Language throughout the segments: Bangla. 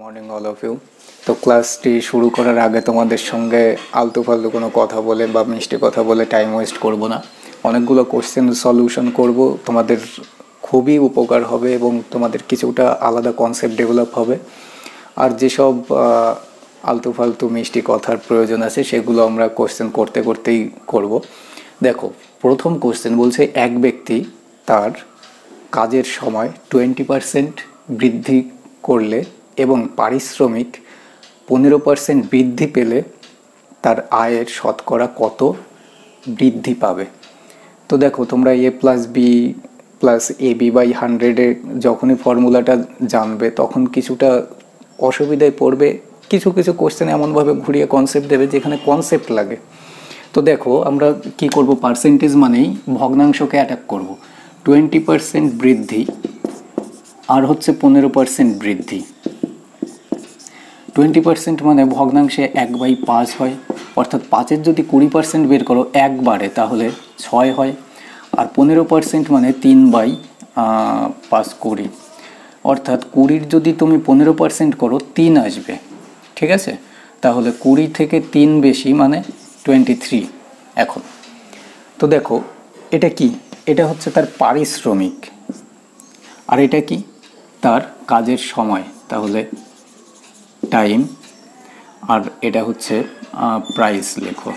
Morning all of you. তো ক্লাসটি শুরু করার আগে তোমাদের সঙ্গে আলতু ফালতু কোনো কথা বলে বা মিষ্টি কথা বলে টাইম ওয়েস্ট করব না। অনেকগুলো কোশ্চেন সলিউশন করব, তোমাদের খুবই উপকার হবে এবং তোমাদের কিছুটা আলাদা কনসেপ্ট ডেভেলপ হবে। আর যেসব আলতু ফালতু মিষ্টি কথার প্রয়োজন আছে সেগুলো আমরা কোশ্চেন করতে করতেই করব। দেখো, প্রথম কোশ্চেন বলছে এক ব্যক্তি তার কাজের সময় 20% বৃদ্ধি করলে এবং পারিশ্রমিক 15% বৃদ্ধি পেলে তার আয়ের শতকরা কত বৃদ্ধি পাবে। তো দেখো, তোমরা A+B+AB/100 যখনই ফর্মুলাটা জানবে তখন কিছুটা অসুবিধায় পড়বে। কিছু কিছু কোশ্চেন এমনভাবে ঘুরিয়ে কনসেপ্ট দেবে যেখানে কনসেপ্ট লাগে। তো দেখো, আমরা কি করব, পার্সেন্টেজ মানেই ভগ্নাংশকে অ্যাটাক করব। 20% বৃদ্ধি আর হচ্ছে 15% বৃদ্ধি। 20% মানে ভগ্নাংশে 1/5 হয়, অর্থাৎ 5-এর যদি 20% বের করো একবারে তাহলে 6 হয়। আর 15% মানে 3/5 20, অর্থাৎ 20-র যদি তুমি 15% করো 3 আসবে। ঠিক আছে, তাহলে 20 থেকে 3 বেশি মানে 23 এখন। তো দেখো, এটা কি? এটা হচ্ছে তার পারিশ্রমিক। আর এটা কি? তার কাজের সময়, তাহলে টাইম। আর এটা হচ্ছে প্রাইস লেখো।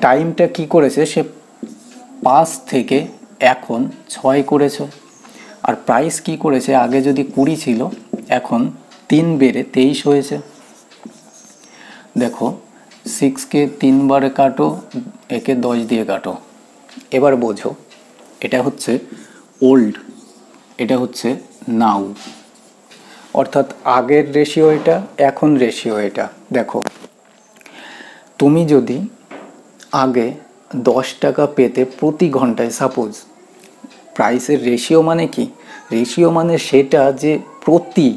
টাইমটা কি করেছে, সে 5 থেকে এখন 6 করেছে। আর প্রাইস কি করেছে, আগে যদি 20 ছিল এখন 3 বেড়ে 23 হয়েছে। দেখো, 6কে 3 বারে কাটো, একে 10 দিয়ে কাটো। এবার বোঝো, এটা হচ্ছে ওল্ড, এটা হচ্ছে নাও, অর্থাৎ আগের রেশিও এটা, এখন রেশিও এটা। দেখো, তুমি যদি আগে 10 টাকা পেতে প্রতি ঘন্টায়, সাপোজ প্রাইসের রেশিও মানে কি? রেশিও মানে সেটা যে প্রতি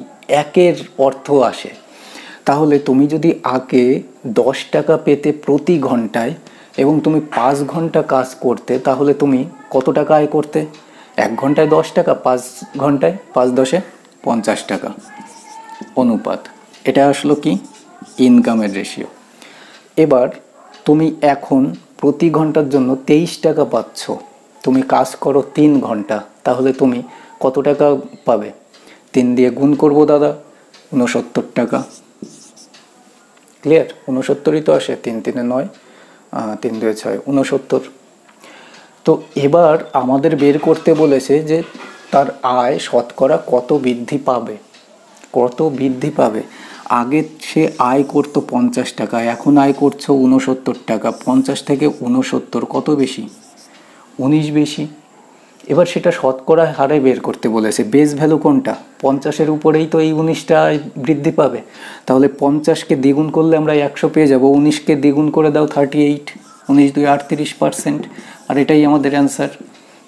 একের অর্থ আসে। তাহলে তুমি যদি আগে 10 টাকা পেতে প্রতি ঘন্টায় এবং তুমি 5 ঘন্টা কাজ করতে, তাহলে তুমি কত টাকা আয় করতে? 1 ঘন্টায় 10 টাকা, 5 ঘন্টায় 5×10 50 টাকা। অনুপাত, এটা আসলো কি? ইনকামের রেশিও। এবার তুমি এখন প্রতি ঘন্টার জন্য 23 টাকা পাচ্ছ, তুমি কাজ করো 3 ঘন্টা, তাহলে তুমি কত টাকা পাবে? 3 দিয়ে গুণ করবো দাদা, 69 টাকা। ক্লিয়ার? 69ই তো আসে, 3 3 9, 3 2 6, 69। তো এবার আমাদের বের করতে বলেছে যে তার আয় শতকরা কত বৃদ্ধি পাবে। কত বৃদ্ধি পাবে? আগে সে আয় করতো 50 টাকা, এখন আয় করছো 69 টাকা। 50 থেকে 69 কত বেশি? 19 বেশি। এবার সেটা শতকরা হারে বের করতে বলেছে। বেস ভ্যালু কোনটা? 50-এর উপরেই তো এই 19টা বৃদ্ধি পাবে। তাহলে 50কে দ্বিগুণ করলে আমরা 100 পেয়ে যাব। 19কে দ্বিগুণ করে দাও 38, 19 2 38%। আর এটাই আমাদের অ্যান্সার।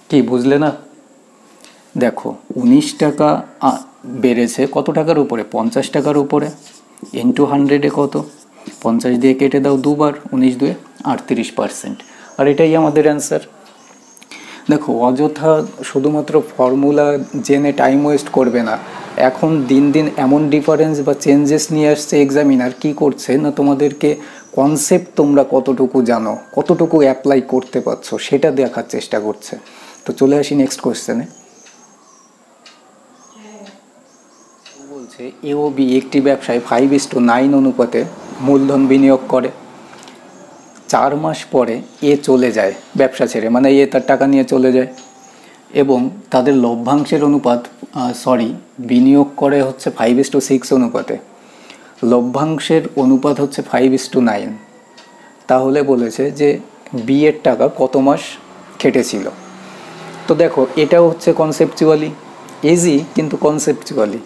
কি বুঝলে না? দেখো, 19 টাকা বেড়েছে কত টাকার উপরে? 50 টাকার উপরে। ইন্টু 100-এ কত? 50 দিয়ে কেটে দাও দুবার, 19 2 38%। আর এটাই আমাদের অ্যান্সার। দেখো, অযথা শুধুমাত্র ফর্মুলা জেনে টাইম ওয়েস্ট করবে না। এখন দিন দিন এমন ডিফারেন্স বা চেঞ্জেস নিয়ে আসছে এক্সামিনার, কি করছে না, তোমাদেরকে কনসেপ্ট তোমরা কতটুকু জানো, কতটুকু অ্যাপ্লাই করতে পারছো সেটা দেখার চেষ্টা করছে। তো চলে আসি নেক্সট কোশ্চেনে। বলছে এ ও বি একটি ব্যবসায় 5:9 অনুপাতে মূলধন বিনিয়োগ করে। 4 মাস পরে এ চলে যায় ব্যবসা ছেড়ে, মানে এ তার টাকা নিয়ে চলে যায় এবং তাদের লভ্যাংশের অনুপাত বিনিয়োগ করে হচ্ছে 5:6 অনুপাতে। লভ্যাংশের অনুপাত হচ্ছে 5:9। তাহলে বলেছে যে বি এর টাকা কত মাস খেটেছিল। তো দেখো, এটাও হচ্ছে কনসেপচুয়ালি ইজি, কিন্তু কনসেপচুয়ালি।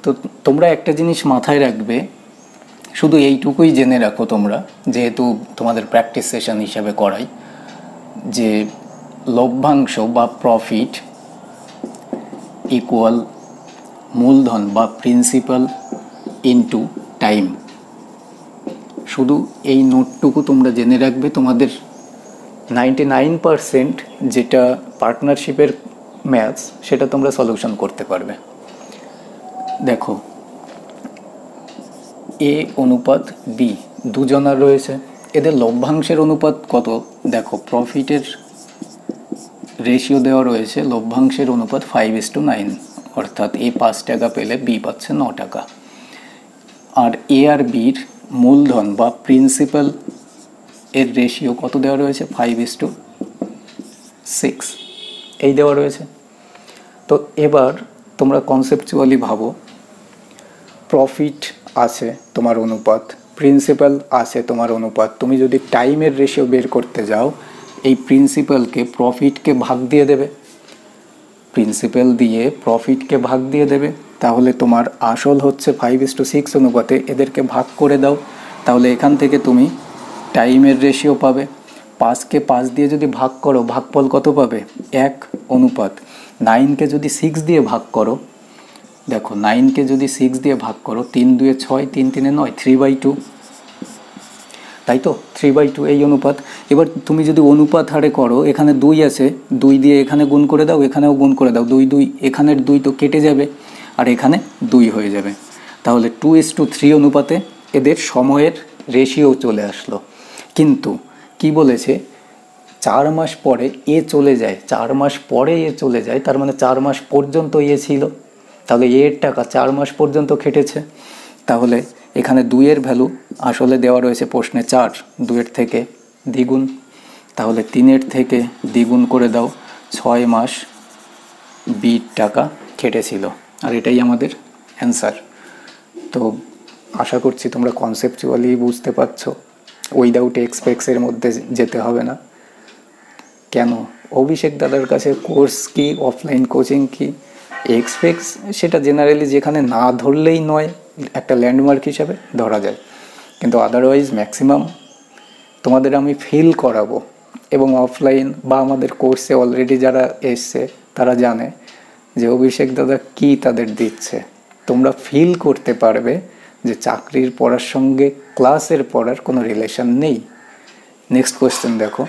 তো তোমরা একটা জিনিস মাথায় রাখবে, শুধু এইটুকুই জেনে রাখো তোমরা, যেহেতু তোমাদের প্র্যাকটিস সেশন হিসাবে করাই, যে লভ্যাংশ বা প্রফিট ইকুয়াল মূলধন বা প্রিন্সিপাল ইনটু টাইম। শুধু এই নোটটুকু তোমরা জেনে রাখবে। তোমাদের 99% যেটা পার্টনারশিপের ম্যাথস সেটা তোমরা সলিউশন করতে পারবে। দেখো এ অনুপাত বি দুজনার রয়েছে, এদের লভ্যাংশের অনুপাত কত? দেখো প্রফিটের রেশিও দেওয়া রয়েছে, লভ্যাংশের অনুপাত 5:9, অর্থাৎ এ 5 টাকা পেলে বি পাচ্ছে 9 টাকা। আর এ আর বির মূলধন বা প্রিন্সিপাল এর রেশিও কত দেওয়া রয়েছে? 5:6 এই দেওয়া রয়েছে। তো এবার তোমরা কনসেপচুয়ালি ভাবো, প্রফিট আছে তোমার অনুপাত, প্রিন্সিপাল আছে তোমার অনুপাত, তুমি যদি টাইমের রেশিও বের করতে যাও এই প্রিন্সিপালকে প্রফিটকে ভাগ দিয়ে দেবে, প্রিন্সিপাল দিয়ে প্রফিটকে ভাগ দিয়ে দেবে, তাহলে তোমার আসল হচ্ছে 5:6 অনুপাতে, এদেরকে ভাগ করে দাও, তাহলে এখান থেকে তুমি টাইমের রেশিও পাবে। 5কে 5 দিয়ে যদি ভাগ করো ভাগফল কত পাবে? 1 অনুপাত। 9কে যদি 6 দিয়ে ভাগ করো, দেখো 9কে যদি 6 দিয়ে ভাগ করো, 3 2 6, 3 3 9, 3/2, তাই তো 3/2 এই অনুপাত। এবার তুমি যদি অনুপাত হারে করো, এখানে 2 আছে, 2 দিয়ে এখানে গুণ করে দাও, এখানেও গুণ করে দাও, 2 2, এখানের 2 তো কেটে যাবে আর এখানে 2 হয়ে যাবে, তাহলে 2:3 অনুপাতে এদের সময়ের রেশিও চলে আসলো। কিন্তু কি বলেছে? 4 মাস পরে এ চলে যায়, 4 মাস পরে এ চলে যায়, তার মানে 4 মাস পর্যন্ত এ ছিল, তাহলে এর টাকা 4 মাস পর্যন্ত খেটেছে। তাহলে এখানে 2-এর ভ্যালু আসলে দেওয়া রয়েছে প্রশ্নে 4, 2-এর থেকে দ্বিগুণ, তাহলে 3-এর থেকে দ্বিগুণ করে দাও, 6 মাস বির টাকা খেটেছিল, আর এটাই আমাদের অ্যান্সার। তো আশা করছি তোমরা কনসেপচুয়ালি বুঝতে পারছো, উইদাউট এক্সপেক্টসের মধ্যে যেতে হবে না। কেন অভিষেক দাদার কাছে কোর্স কি, অফলাইন কোচিং কি, এক্সপেক্টস সেটা জেনারেলি যেখানে না ধরলেই নয়, একটা ল্যান্ডমার্ক হিসাবে ধরা যায়, কিন্তু আদারওয়াইজ ম্যাক্সিমাম তোমাদের আমি ফিল করাবো। এবং অফলাইন বা আমাদের কোর্সে অলরেডি যারা এসছে তারা জানে যে অভিষেক দাদা কি তাদের দিচ্ছে, তোমরা ফিল করতে পারবে যে চাকরির পড়ার সঙ্গে ক্লাসের পড়ার কোনো রিলেশন নেই। নেক্সট কোয়েশ্চেন দেখো,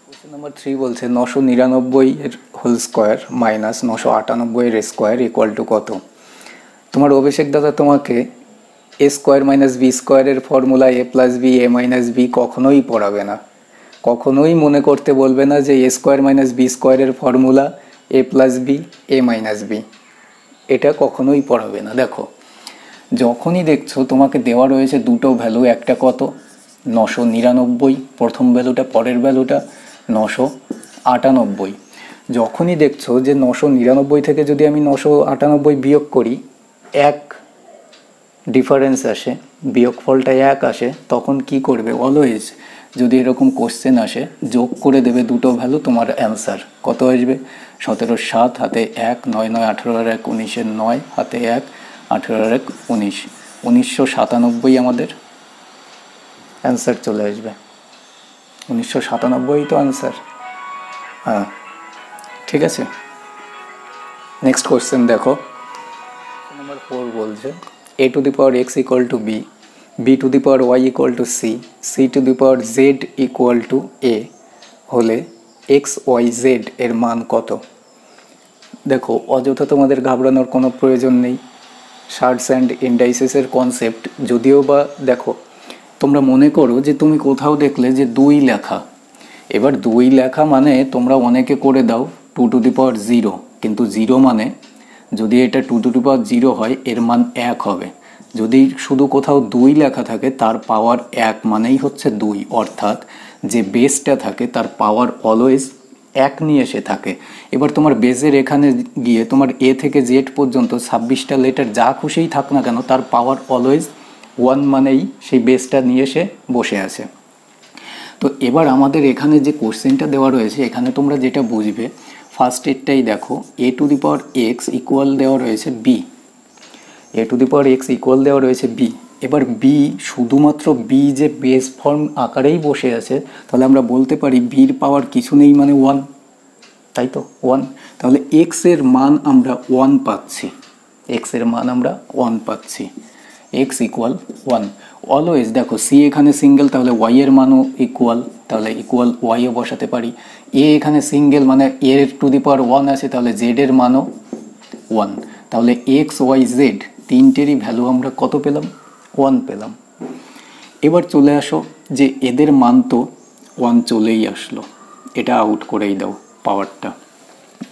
কোয়েশ্চেন নাম্বার 3 বলছে 999 এর হোল স্কোয়ার মাইনাস 998 এর স্কোয়ার ইকুয়াল টু কত? তোমার অভিষেক দাদা তোমাকে এ স্কোয়ার মাইনাস বি স্কোয়ারের formula A plus B A minus B কখনোই পড়াবে না, কখনোই মনে করতে বলবে না যে এ স্কোয়ার মাইনাস বি স্কোয়ারের formula A plus B A minus B, এটা কখনোই পড়াবে না। দেখো যখনই দেখছো তোমাকে দেওয়া রয়েছে দুটো ভ্যালু, একটা কত 999 প্রথম ভ্যালুটা, পরের ভ্যালুটা 998, যখনই দেখছো যে 999 থেকে যদি আমি 998 বিয়োগ করি 1 ডিফারেন্স আসে, বিয়োগফলটা 1 আসে, তখন কি করবে? অলওয়েজ যদি এরকম কোশ্চেন আসে যোগ করে দেবে দুটো ভ্যালু, তোমার অ্যান্সার কত আসবে? 17 7 হাতে 1, 9 9 18 আর 1 19 9 হাতে 1, 18 আর 1 19, 1997 আমাদের অ্যান্সার চলে আসবে। 1997 তো অ্যান্সার, হ্যাঁ ঠিক আছে। নেক্সট কোশ্চেন দেখো, নাম্বার 4 বলছে a two the power x equal to b, b two the power y equal to c, c two the power z equal to a হলে x y z এর মান কত? দেখো অযথা তোমাদের ঘাবড়ানোর কোনো প্রয়োজন নেই, শার্টস অ্যান্ড ইন্ডাইসেসের কনসেপ্ট যদিও বা দেখো তোমরা মনে করো যে তুমি কোথাও দেখলে যে 2 লেখা, এবার 2 লেখা মানে তোমরা অনেকে করে দাও 2 টু দি পাওয়ার 0, কিন্তু 0 মানে যদি এটা 2 টু দি পাওয়ার 0 হয় এর মান 1 হবে, যদি শুধু কোথাও 2 লেখা থাকে তার পাওয়ার 1 মানেই হচ্ছে 2, অর্থাৎ যে বেসটা থাকে তার পাওয়ার অলওয়েজ 1 নিয়ে এসে থাকে। এবার তোমার বেজের এখানে গিয়ে তোমার এ থেকে জেড পর্যন্ত 26টা লেটার যা খুশিই থাক না কেন তার পাওয়ার অলওয়েজ 1 মানেই সেই বেসটা নিয়ে এসে বসে আছে। তো এবার আমাদের এখানে যে কোশ্চেনটা দেওয়া রয়েছে এখানে তোমরা যেটা বুঝবে, ফার্স্ট এরটাই দেখো, a to the power x equal দেওয়া রয়েছে b, a to the power x equal দেওয়া রয়েছে বি। এবার বি শুধুমাত্র বি যে বেস ফর্ম আকারেই বসে আছে, তাহলে আমরা বলতে পারি বির পাওয়ার কিছু নেই মানে 1, তাই তো 1, তাহলে এক্স এর মান আমরা 1 পাচ্ছি, এক্স এর মান আমরা 1 পাচ্ছি। X equal 1। অলওয়েজ দেখো সি এখানে সিঙ্গেল, তাহলে ওয়াই এর মানও ইকুয়াল, তাহলে ইকুয়াল ওয়াইও বসাতে পারি। এ এখানে সিঙ্গেল মানে এর টু দি পাওয়ার 1 আছে, তাহলে জেড এর মানও 1। তাহলে এক্স ওয়াই জেড তিনটেরই ভ্যালু আমরা কত পেলাম? 1 পেলাম। এবার চলে আসো যে এদের মান তো 1 চলেই আসলো, এটা আউট করেই দাও পাওয়ারটা।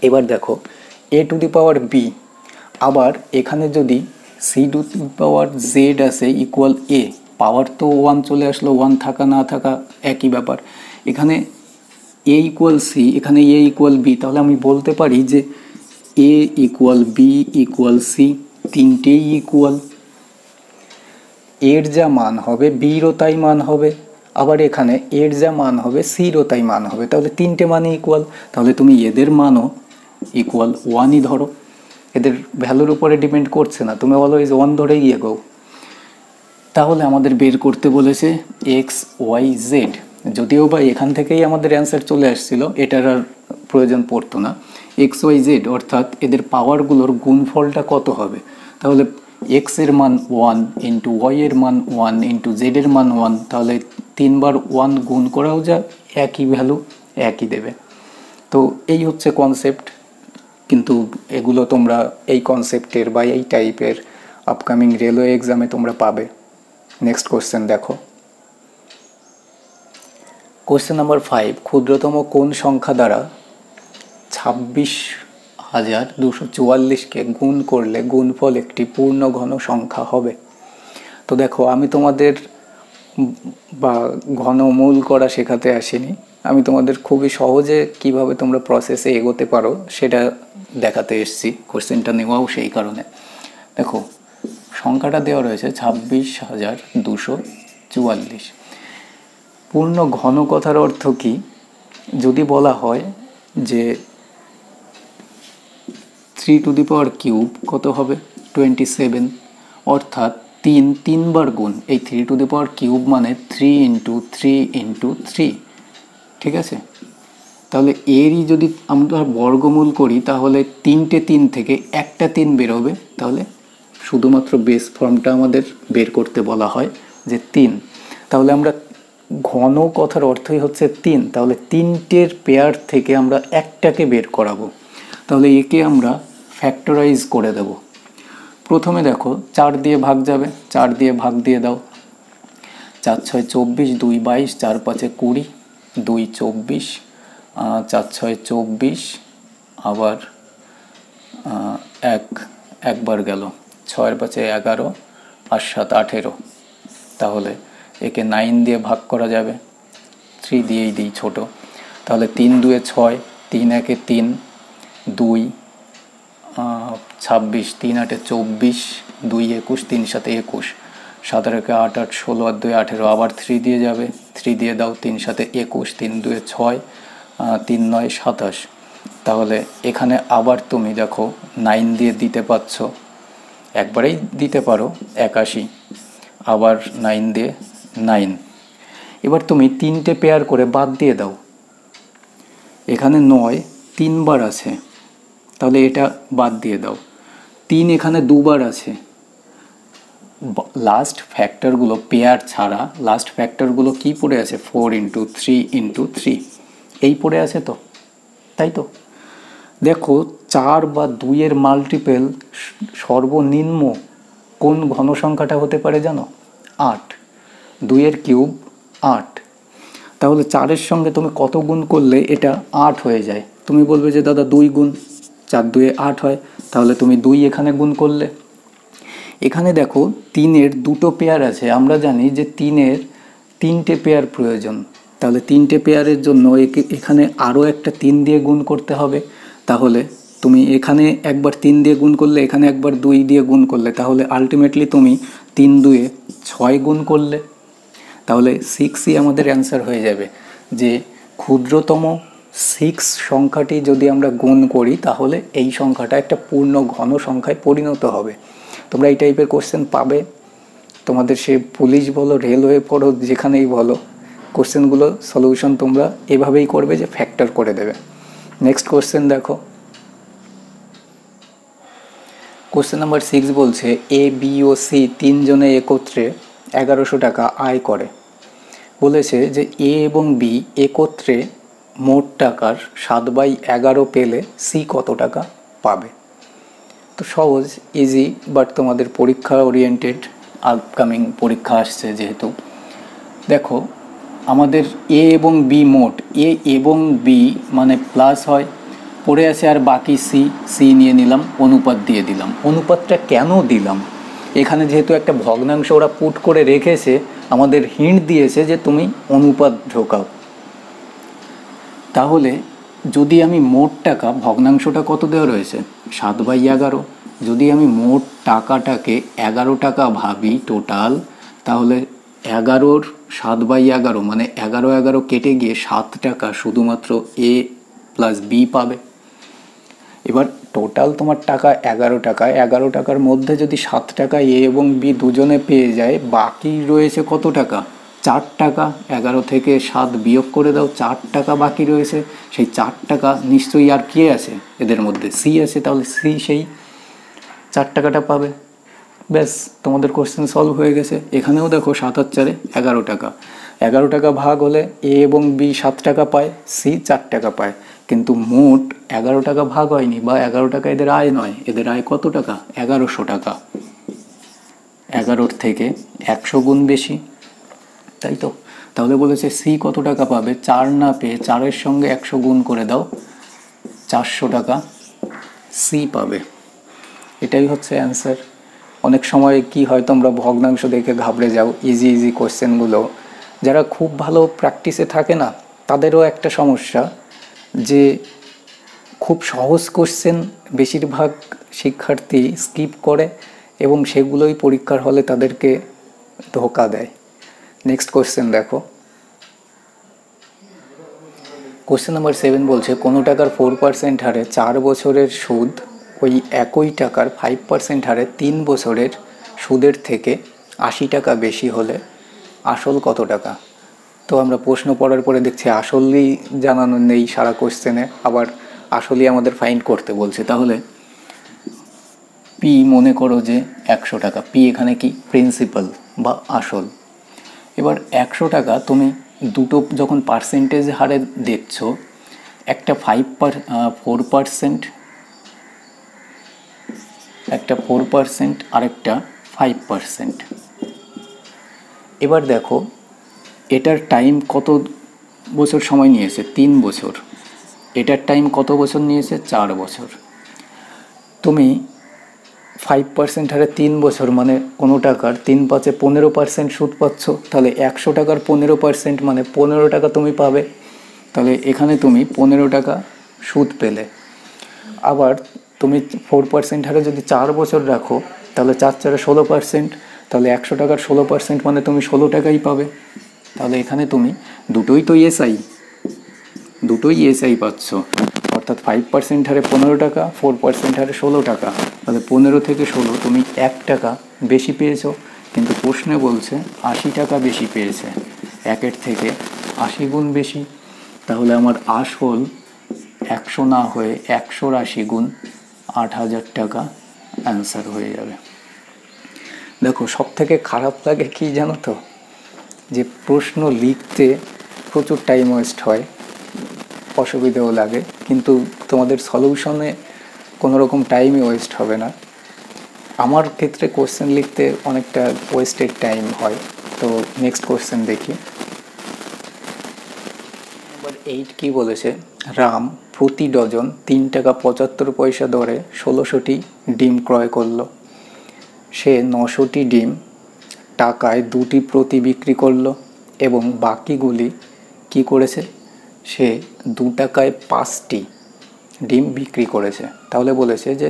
এবার দেখো a to the power B, আবার এখানে যদি C to the power Z আছে ইকুয়াল এ, পাওয়ার তো 1 চলে আসলো, 1 থাকা না থাকা একই ব্যাপার। এখানে এ ইকুয়াল সি, এখানে এ ইকুয়াল বি, তাহলে আমি বলতে পারি যে এ ইকুয়াল বি ইকুয়াল সি, তিনটেই ইকুয়াল। এর যা মান হবে বিরও তাই মান হবে, আবার এখানে এর যা মান হবে সিরও তাই মান হবে, তাহলে তিনটে মানই ইকুয়াল। তাহলে তুমি এদের মানও ইকুয়াল 1ই ধরো, এদের ভ্যালুর উপরে ডিপেন্ড করছে না, তুমি অলওয়েজ 1 ধরেই এগোও। তাহলে আমাদের বের করতে বলেছে এক্স ওয়াই জেড, যদিও বা এখান থেকেই আমাদের অ্যান্সার চলে আসছিল, এটার আর প্রয়োজন পড়তো না। এক্স ওয়াই জেড অর্থাৎ এদের পাওয়ারগুলোর গুণফলটা কত হবে, তাহলে এক্স এর মান 1 ইন্টু ওয়াই এর মান 1 ইন্টু জেড এর মান 1, তাহলে 3 বার 1 গুণ করাও যা একই ভ্যালু, একই দেবে। তো এই হচ্ছে কনসেপ্ট, কিন্তু এগুলো তোমরা এই কনসেপ্টের বা এই টাইপের আপকামিং রেলওয়ে এক্সামে তোমরা পাবে। নেক্সট কোশ্চেন দেখো, কোশ্চেন নাম্বার 5, ক্ষুদ্রতম কোন সংখ্যা দ্বারা 26,244কে গুণ করলে গুণফল একটি পূর্ণ ঘন সংখ্যা হবে? তো দেখো আমি তোমাদের বা ঘনমূল করা শেখাতে আসিনি, আমি তোমাদের খুবই সহজে কিভাবে তোমরা প্রসেসে এগোতে পারো সেটা দেখাতে এসেছি, কোশ্চেনটা নেওয়াও সেই কারণে। দেখো সংখ্যাটা দেওয়া রয়েছে 26,244। পূর্ণ ঘন কথার অর্থ কি? যদি বলা হয় যে 3 টু দি পাওয়ার কিউব কত হবে? 27, অর্থাৎ 3 বার গুণ, এই 3 টু দি পাওয়ার কিউব মানে 3 ইন্টু 3 ইন্টু 3, ঠিক আছে? তাহলে এরই যদি আমরা বর্গমূল করি তাহলে 3টে 3 থেকে একটা 3 বেরোবে, তাহলে শুধুমাত্র বেস ফর্মটা আমাদের বের করতে বলা হয় যে 3। তাহলে আমরা ঘন কথার অর্থই হচ্ছে 3, তাহলে 3টের পেয়ার থেকে আমরা একটাকে বের করাবো, তাহলে একে আমরা ফ্যাক্টরাইজ করে দেব। প্রথমে দেখো 4 দিয়ে ভাগ যাবে, 4 দিয়ে ভাগ দিয়ে দাও, 4 6 24, 2 22, 4 5 20, 2 24, 4 6 24, আবার একবার গেল, 6 5 11, আর 7 18, তাহলে একে 9 দিয়ে ভাগ করা যাবে, 3 দিয়েই দিই ছোট, তাহলে 3 2 6, 3 1 3, 2 26, 3 8 24, 2 21, 3 7 21, 7 8 8 8 16, আর 2 18, আবার 3 দিয়ে যাবে, 3 দিয়ে দাও, 3 7 21, 3 2 6, 3 9 27, তাহলে এখানে আবার তুমি দেখো 9 দিয়ে দিতে পারছ, একবারেই দিতে পারো 81, আবার 9 দিয়ে 9। এবার তুমি 3টে পেয়ার করে বাদ দিয়ে দাও, এখানে 9 3 বার আছে, তাহলে এটা বাদ দিয়ে দাও, 3 এখানে 2 বার আছে, লাস্ট ফ্যাক্টরগুলো পেয়ার ছাড়া লাস্ট ফ্যাক্টরগুলো কি পড়ে আছে? 4 ইন্টু 3 ইন্টু 3, এই পড়ে আছে তো, তাই তো? দেখো 4 বা 2 এর মাল্টিপল সর্বনিম্ন কোন ঘন সংখ্যাটা হতে পারে জানো? 8, 2 এর কিউব 8, তাহলে 4-এর সঙ্গে তুমি কত গুণ করলে এটা 8 হয়ে যায়? তুমি বলবে যে দাদা 2 গুণ, 4 2 8 হয়, তাহলে তুমি 2 এখানে গুণ করলে। এখানে দেখো 3-এর 2টো পেয়ার আছে, আমরা জানি যে 3-এর 3টে পেয়ার প্রয়োজন, তাহলে 3টে পেয়ারের জন্য এখানে আরও একটা 3 দিয়ে গুণ করতে হবে, তাহলে তুমি এখানে একবার 3 দিয়ে গুণ করলে, এখানে একবার 2 দিয়ে গুণ করলে, তাহলে আলটিমেটলি তুমি 3 2 6 গুণ করলে, তাহলে 6ই আমাদের অ্যান্সার হয়ে যাবে। যে ক্ষুদ্রতম 6 সংখ্যাটি যদি আমরা গুণ করি তাহলে এই সংখ্যাটা একটা পূর্ণ ঘন সংখ্যায় পরিণত হবে। তোমরা এই টাইপের কোশ্চেন পাবে, তোমাদের সে পুলিশ বলো, রেলওয়ে পড়ো, যেখানেই বলো, কোশ্চেনগুলো সলিউশন তোমরা এভাবেই করবে যে ফ্যাক্টর করে দেবে। নেক্সট কোশ্চেন দেখো, কোশ্চেন নাম্বার 6 বলছে এ বি ও সি তিনজনে একত্রে 1100 টাকা আয় করে। বলেছে যে এ এবং বি একত্রে মোট টাকার 7/11 পেলে সি কত টাকা পাবে। তো সহজ, ইজি, বাট তোমাদের পরীক্ষা ওরিয়েন্টেড, আপকামিং পরীক্ষা আসছে যেহেতু। দেখো আমাদের এ এবং বি মোট, এ এবং বি মানে প্লাস হয়, পড়ে আছে আর বাকি সি, সি নিয়ে নিলাম, অনুপাত দিয়ে দিলাম। অনুপাতটা কেন দিলাম, এখানে যেহেতু একটা ভগ্নাংশ ওরা পুট করে রেখেছে, আমাদের হিন্ট দিয়েছে যে তুমি অনুপাত ঢোকাও। তাহলে যদি আমি মোট টাকা, ভগ্নাংশটা কত দেওয়া রয়েছে 7/11, যদি আমি মোট টাকাটাকে 11 টাকা ভাবি টোটাল, তাহলে 11-র 7/11 মানে 11 কেটে গিয়ে 7 টাকা শুধুমাত্র এ প্লাস বি পাবে। এবার টোটাল তোমার টাকা 11 টাকা, 11 টাকার মধ্যে যদি 7 টাকা এ এবং বি দুজনে পেয়ে যায়, বাকি রয়েছে কত টাকা, 4 টাকা। 11 থেকে 7 বিয়োগ করে দাও, 4 টাকা বাকি রয়েছে। সেই 4 টাকা নিশ্চয়ই আর কে আছে এদের মধ্যে, সি আছে, তাহলে সি সেই 4 টাকাটা পাবে। ব্যাস, তোমাদের কোশ্চেন সলভ হয়ে গেছে। এখানেও দেখো 7 আর 4 11 টাকা, 11 টাকা ভাগ হলে এ এবং বি 7 টাকা পায়, সি 4 টাকা পায়, কিন্তু মোট 11 টাকা ভাগ হয়নি, বা 11 টাকা এদের আয় নয়। এদের আয় কত টাকা, 1100 টাকা। 11-র থেকে 100 গুণ বেশি, তাই তো। তাহলে বলেছে সি কত টাকা পাবে, 4 না পেয়ে 4-এর সঙ্গে 100 গুণ করে দাও, 400 টাকা সি পাবে। এটাই হচ্ছে অ্যান্সার। অনেক সময় কি হয়, তোমরা ভগ্নাংশ দেখে ঘাবড়ে যাও। ইজি ইজি কোশ্চেনগুলো যারা খুব ভালো প্র্যাকটিসে থাকে না, তাদেরও একটা সমস্যা যে খুব সহজ কোশ্চেন বেশিরভাগ শিক্ষার্থী স্কিপ করে এবং সেগুলোই পরীক্ষার হলে তাদেরকে ধোঁকা দেয়। নেক্সট কোশ্চেন দেখো। কোশ্চেন নাম্বার 7 বলছে কোনো টাকার 4% হারে 4 বছরের সুদ ওই একই টাকার 5% হারে 3 বছরের সুদের থেকে 80 টাকা বেশি হলে আসল কত টাকা। তো আমরা প্রশ্ন পড়ার পরে দেখছি আসলই জানানো নেই সারা কোশ্চেনে, আবার আসলই আমাদের ফাইন্ড করতে বলছে। তাহলে পি মনে করো যে 100 টাকা, পি এখানে কি, প্রিন্সিপাল বা আসল। এবার 100 টাকা তুমি দুটো যখন পার্সেন্টেজ হারে দেখছো, একটা 4%, একটা 4% আর একটা 5%। এবার দেখো এটার টাইম কত বছর সময় নিয়েছে, 3 বছর। এটার টাইম কত বছর নিয়েছে, 4 বছর। তুমি 5% হারে 3 বছর মানে কোনো টাকার 3×5 15% সুদ পাচ্ছ। তাহলে 100 টাকার 15% মানে 15 টাকা তুমি পাবে। তাহলে এখানে তুমি 15 টাকা সুদ পেলে। আবার তুমি 4% হারে যদি 4 বছর রাখো, তাহলে 4×4 16%, তাহলে 100 টাকার 16% মানে তুমি 16 টাকাই পাবে। তাহলে এখানে তুমি দুটোই তো এসআই পাচ্ছ, অর্থাৎ 5% হারে 15 টাকা, 4% হারে 16 টাকা। তাহলে 15 থেকে 16 তুমি 1 টাকা বেশি পেয়েছো, কিন্তু প্রশ্নে বলছে 80 টাকা বেশি পেয়েছে, 1-এর থেকে 80 গুণ বেশি। তাহলে আমার আসল 100 না হয়ে 180 গুণ 8000 টাকা অ্যান্সার হয়ে যাবে। দেখো সব থেকে খারাপ লাগে কি জানো তো, যে প্রশ্ন লিখতে প্রচুর টাইম ওয়েস্ট হয়, অসুবিধাও লাগে, কিন্তু তোমাদের সলিউশনে কোনো রকম টাইমই ওয়েস্ট হবে না। আমার ক্ষেত্রে কোশ্চেন লিখতে অনেকটা ওয়েস্টেড টাইম হয়। তো নেক্সট কোশ্চেন দেখি। নাম্বার 8 কি বলেছে, রাম প্রতি ডজন 3 টাকা 75 পয়সা দরে 1600টি ডিম ক্রয় করলো। সে 900টি ডিম টাকায় 2টি প্রতি বিক্রি করলো এবং বাকিগুলি কি করেছে, সে 2 টাকায় 5টি ডিম বিক্রি করেছে। তাহলে বলেছে যে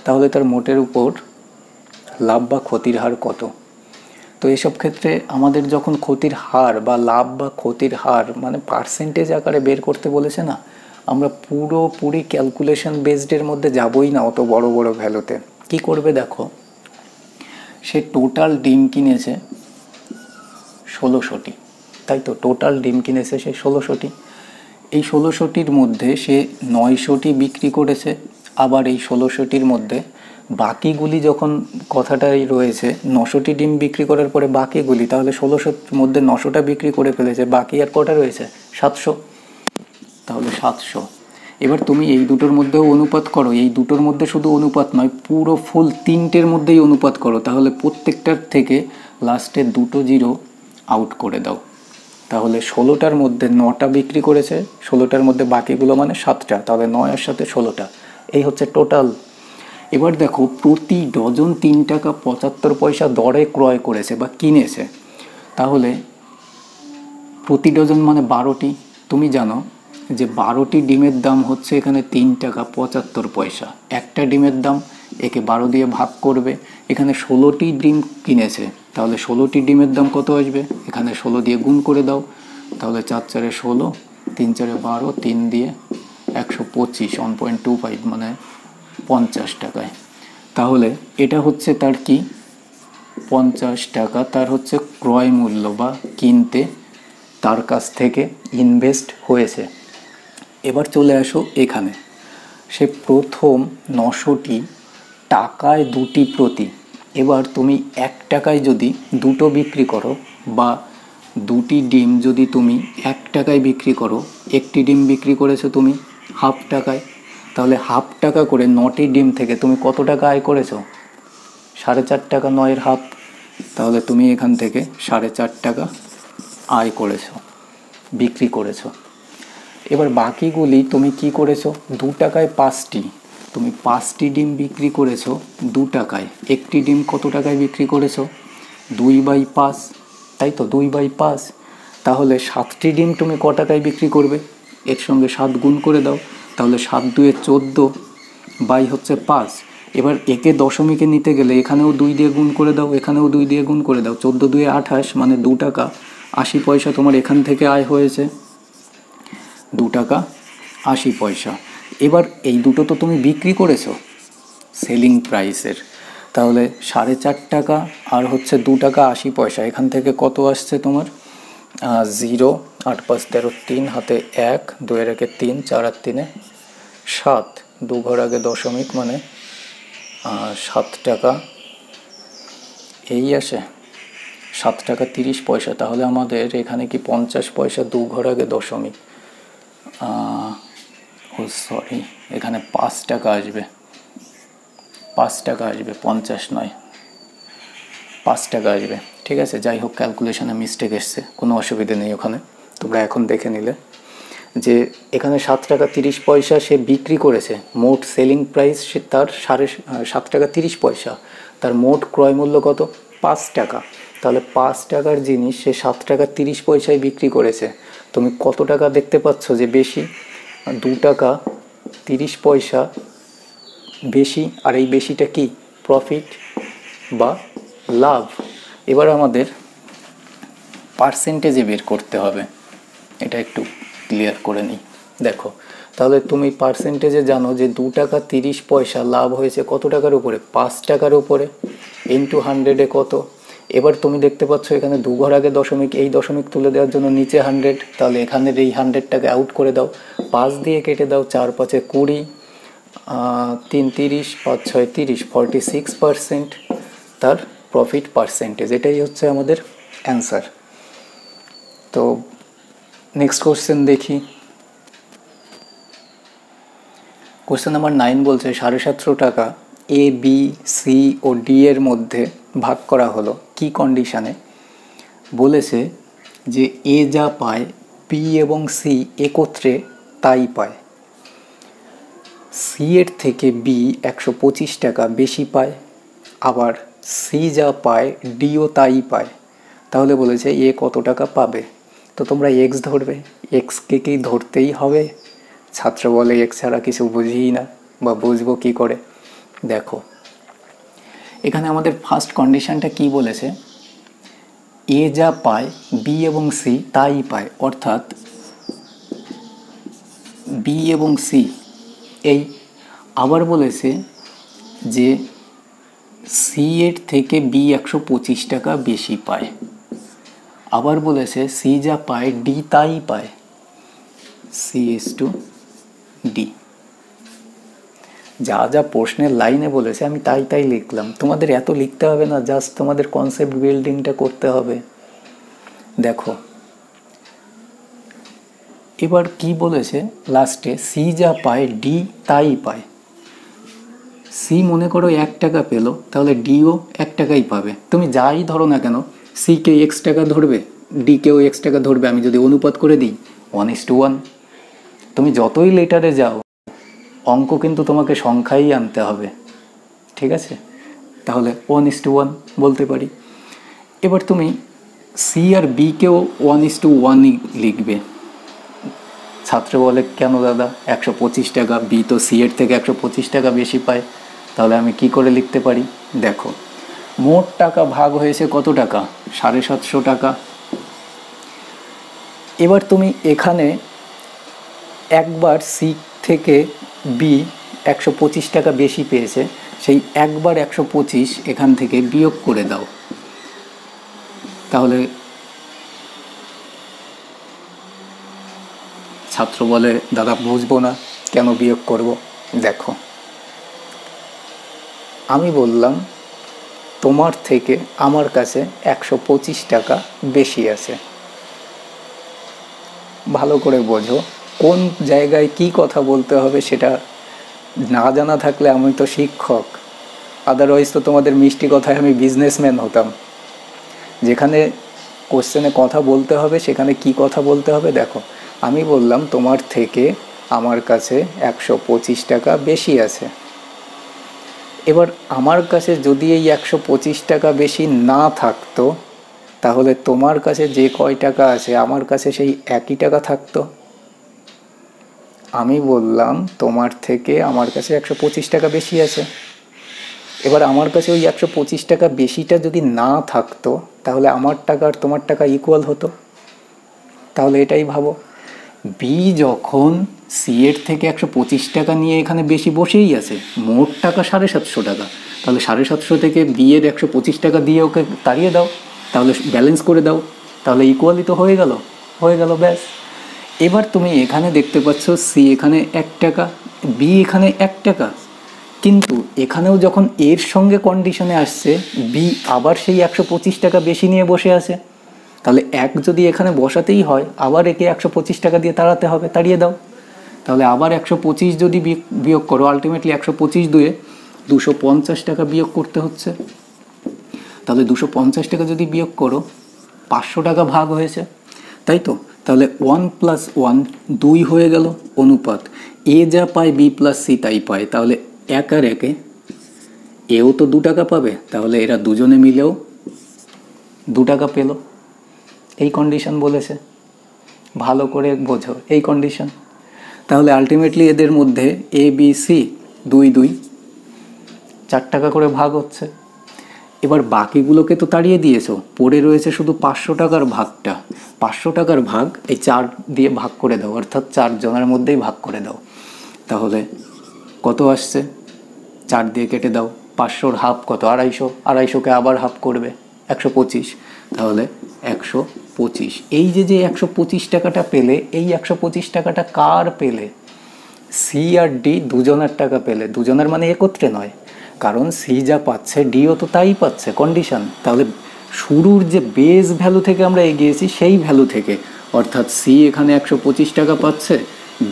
তাহলে তার মোটের উপর লাভ বা ক্ষতির হার কত। তো এসব ক্ষেত্রে আমাদের যখন ক্ষতির হার বা লাভ বা ক্ষতির হার মানে পার্সেন্টেজ আকারে বের করতে বলেছে না, আমরা পুরোপুরি ক্যালকুলেশন বেসডের মধ্যে যাবই না অত বড় বড় ভ্যালুতে। কি করবে দেখো, সে টোটাল ডিম কিনেছে 1600টি, তাই তো, টোটাল ডিম কিনেছে সে 1600টি। এই 1600টির মধ্যে সে 900টি বিক্রি করেছে, আবার এই 1600টির মধ্যে বাকিগুলি যখন কথাটাই রয়েছে 900টি ডিম বিক্রি করার পরে বাকিগুলি, তাহলে 1600-র মধ্যে 900টা বিক্রি করে ফেলেছে, বাকি আর কটা রয়েছে? 700। তাহলে 700। এবার তুমি এই দুটোর মধ্যেও অনুপাত করো, এই দুটোর মধ্যে শুধু অনুপাত নয়, পুরো ফুল তিনটের মধ্যেই অনুপাত করো, তাহলে প্রত্যেকটার থেকে লাস্টে দুটো জিরো আউট করে দাও। তাহলে 16টার মধ্যে 9টা বিক্রি করেছে, 16টার মধ্যে বাকিগুলো মানে 7টা, তাহলে 9 এর সাথে 16টা, এই হচ্ছে টোটাল। এবার দেখো প্রতি ডজন 3 টাকা 75 পয়সা দরে ক্রয় করেছে বা কিনেছে, তাহলে প্রতি ডজন মানে 12টি। তুমি জানো যে 12টি ডিমের দাম হচ্ছে এখানে 3 টাকা 75 পয়সা। একটা ডিমের দাম, একে 12 দিয়ে ভাগ করবে, এখানে 16টি ডিম কিনেছে, তাহলে 16টি ডিমের দাম কত আসবে? এখানে 16 দিয়ে গুণ করে দাও, তাহলে 4 4-এ 16, 3 4-এ 12, 3 দিয়ে 125, 1.25 মানে 50 টাকায়। তাহলে এটা হচ্ছে তার কি 50 টাকা তার হচ্ছে ক্রয় মূল্য বা কিনতে তার কাছ থেকে ইনভেস্ট হয়েছে। এবার চলে আসো এখানে, সে প্রথম 900টি টাকায় 2টি প্রতি। এবার তুমি 1 টাকায় যদি দুটো বিক্রি করো বা 2টি ডিম যদি তুমি 1 টাকায় বিক্রি করো, একটি ডিম বিক্রি করেছো তুমি হাফ টাকায়, তাহলে হাফ টাকা করে 9টি ডিম থেকে তুমি কত টাকা আয় করেছো? 4.5 টাকা, 9-এর হাফ, তাহলে তুমি এখান থেকে 4.5 টাকা আয় করেছো, বিক্রি করেছো। এবার বাকিগুলি তুমি কি করেছো? 2 টাকায় 5টি, তুমি 5টি ডিম বিক্রি করেছো 2 টাকায়, একটি ডিম কত টাকায় বিক্রি করেছো? 2/5, তাই তো 2/5। তাহলে 7টি ডিম তুমি ক টাকায় বিক্রি করবে? এর সঙ্গে 7 গুণ করে দাও, তাহলে 7 2-এ 14 বাই হচ্ছে 5। এবার একে দশমিকে নিতে গেলে এখানেও 2 দিয়ে গুণ করে দাও, এখানেও 2 দিয়ে গুণ করে দাও, 14 2-এ 28 মানে 2 টাকা 80 পয়সা তোমার এখান থেকে আয় হয়েছে, 2 টাকা 80 পয়সা। এবার এই দুটো তো তুমি বিক্রি করেছো সেলিং প্রাইসের, তাহলে 4.5 টাকা আর হচ্ছে 2 টাকা 80 পয়সা, এখান থেকে কত আসছে তোমার? 0, 8 5 13, 3 হাতে 1, 2-এর একে 3, 4 আর 3-এ 7, 2 ঘর আগে দশমিক মানে 7 টাকা, এই আসে 7 টাকা 30 পয়সা। তাহলে আমাদের এখানে কি 50 পয়সা 2 ঘর আগে দশমিক, ও সরি, এখানে 5 টাকা আসবে, 5 টাকা আসবে, 50 নয়, 5 টাকা আসবে। ঠিক আছে, যাই হোক, ক্যালকুলেশনে মিস্টেক এসছে, কোনো অসুবিধে নেই ওখানে, তোমরা এখন দেখে নিলে যে এখানে 7 টাকা 30 পয়সা সে বিক্রি করেছে, মোট সেলিং প্রাইস সে তার 7 টাকা 30 পয়সা, তার মোট ক্রয় মূল্য কত? 5 টাকা। তাহলে 5 টাকার জিনিস সে 7 টাকা 30 পয়সায় বিক্রি করেছে। তুমি কত টাকা দেখতে পাচ্ছ যে বেশি? 2 টাকা 30 পয়সা বেশি, আর এই বেশিটা কি? প্রফিট বা লাভ। এবার আমাদের পার্সেন্টেজে বের করতে হবে, এটা একটু ক্লিয়ার করে নিই। দেখো, তাহলে তুমি পার্সেন্টেজে জানো যে 2 টাকা 30 পয়সা লাভ হয়েছে কত টাকার উপরে? 5 টাকার উপরে, ইন্টু 100-এ কত? এবার তুমি দেখতে পাচ্ছ এখানে 2 ঘর আগে দশমিক, এই দশমিক তুলে দেওয়ার জন্য নিচে 100, তাহলে এখানের এই 100টাকে আউট করে দাও, 5 দিয়ে কেটে দাও, 4 5-এ 20, 3 30, 5 6 30, 46% তার প্রফিট পার্সেন্টেজ। এটাই হচ্ছে আমাদের অ্যান্সার। তো নেক্সট কোশ্চেন দেখি। কোশ্চেন নাম্বার 9 বলছে 750 টাকা এ, বি, সি ও ডি এর মধ্যে ভাগ করা হলো কি কন্ডিশনে? বলেছে যে এ যা পায় বি এবং সি একত্রে তাই পায়, সি এর থেকে বি 125 টাকা বেশি পায়, আবার সি যা পায় ডিও তাই পায়। তাহলে বলেছে এ কত টাকা পাবে? তো তোমরা এক্স ধরবে, এক্সকে কি ধরতেই হবে? ছাত্র বলে এক্স ছাড়া কিছু বুঝিই না, বা বুঝবো কি করে। দেখো এখানে আমাদের ফার্স্ট কন্ডিশনটা কি বলেছে? এ যা পায় বি এবং সি তাই পায়, অর্থাৎ বি এবং সি এই। আবার বলেছে যে সি এর থেকে বি 125 টাকা বেশি পায়, আবার বলেছে সি যা পায় ডি তাই পায়, সি ইজ টু ডি। যা যা প্রশ্নের লাইনে বলেছে আমি তাই তাই লিখলাম, তোমাদের এত লিখতে হবে না, জাস্ট তোমাদের কনসেপ্ট বিল্ডিংটা করতে হবে। দেখো এবার কি বলেছে লাস্টে, সি যা পায় ডি তাই পায়। সি মনে করো 1 টাকা পেলো, তাহলে ডিও 1 টাকাই পাবে। তুমি যাই ধরো না কেন, সিকে এক্স টাকা ধরবে, ডিকেও এক্স টাকা ধরবে। আমি যদি অনুপাত করে দিই 1:1, তুমি যতই লেটারে যাও অঙ্ক কিন্তু তোমাকে সংখ্যাই আনতে হবে, ঠিক আছে? তাহলে 1:1 বলতে পারি। এবার তুমি সি আর বিকেও 1:1ই লিখবে। ছাত্র বলে কেন দাদা 125 টাকা, বি তো সি এর থেকে 125 টাকা বেশি পায়, তাহলে আমি কি করে লিখতে পারি? দেখো মোট টাকা ভাগ হয়েছে কত টাকা? 750 টাকা। এবার তুমি এখানে একবার সি থেকে বি 125 টাকা বেশি পেয়েছে, সেই একবার 125 এখান থেকে বিয়োগ করে দাও। তাহলে ছাত্র বলে দাদা বুঝবো না, কেন বিয়োগ করব? দেখো আমি বললাম তোমার থেকে আমার কাছে 125 টাকা বেশি আছে। ভালো করে বোঝো কোন জায়গায় কি কথা বলতে হবে, সেটা না জানা থাকলে আমি তো শিক্ষক, আদারওয়াইজ তো তোমাদের মিষ্টি কথায় আমি বিজনেসম্যান হতাম। যেখানে কোশ্চেনে কথা বলতে হবে সেখানে কি কথা বলতে হবে। দেখো আমি বললাম তোমার থেকে আমার কাছে 125 টাকা বেশি আছে। এবার আমার কাছে যদি এই 125 টাকা বেশি না থাকতো, তাহলে তোমার কাছে যে কয় টাকা আছে আমার কাছে সেই একই টাকা থাকতো। আমি বললাম তোমার থেকে আমার কাছে 125 টাকা বেশি আছে। এবার আমার কাছে ওই 125 টাকা বেশিটা যদি না থাকতো, তাহলে আমার টাকা আর তোমার টাকা ইকুয়াল হতো। তাহলে এটাই ভাবো, বি যখন সি এর থেকে 125 টাকা নিয়ে এখানে বেশি বসেই আছে, মোট টাকা 750 টাকা, তাহলে 750 থেকে বি এর 125 টাকা দিয়ে ওকে তাড়িয়ে দাও, তাহলে ব্যালেন্স করে দাও, তাহলে ইকুয়ালই তো হয়ে গেল ব্যাস। এবার তুমি এখানে দেখতে পাচ্ছ সি এখানে 1 টাকা, বি এখানে 1 টাকা, কিন্তু এখানেও যখন এর সঙ্গে কন্ডিশনে আসছে বি আবার সেই 125 টাকা বেশি নিয়ে বসে আছে, তাহলে এক যদি এখানে বসাতেই হয় আবার একে 125 টাকা দিয়ে তাড়াতে হবে, তাড়িয়ে দাও। তাহলে আবার 125 যদি বিয়োগ করো, আলটিমেটলি 125 দুয়ে 250 টাকা বিয়োগ করতে হচ্ছে। তাহলে 250 টাকা যদি বিয়োগ করো 500 টাকা ভাগ হয়েছে, তাই তো? তাহলে 1 + 1 2 হয়ে গেল অনুপাত, এ যা পায় বি প্লাস সি তাই পায়। তাহলে 1 আর 1 এও তো 2 টাকা পাবে, তাহলে এরা দুজনে মিলেও 2 টাকা পেল। এই কন্ডিশন বলেছে, ভালো করে বোঝো এই কন্ডিশন। তাহলে আলটিমেটলি এদের মধ্যে এ বি সি 2 2 4 টাকা করে ভাগ হচ্ছে। এবার বাকিগুলোকে তো তাড়িয়ে দিয়েছো, পড়ে রয়েছে শুধু 500 টাকার ভাগটা। 500 টাকার ভাগ এই 4 দিয়ে ভাগ করে দাও, অর্থাৎ 4 জনের মধ্যেই ভাগ করে দাও। তাহলে কত আসছে? 4 দিয়ে কেটে দাও, 500-র হাফ কত? 250, 250কে আবার হাফ করবে 125, তাহলে 125। এই যে 125 টাকাটা পেলে, এই 125 টাকাটা কার পেলে? সি আর ডি দুজনের টাকা পেলে। দুজনের মানে একত্রে নয়, কারণ সি যা পাচ্ছে ডিও তো তাই পাচ্ছে, কন্ডিশন। তাহলে শুরুর যে বেস ভ্যালু থেকে আমরা এগিয়েছি সেই ভ্যালু থেকে, অর্থাৎ সি এখানে 125 টাকা পাচ্ছে,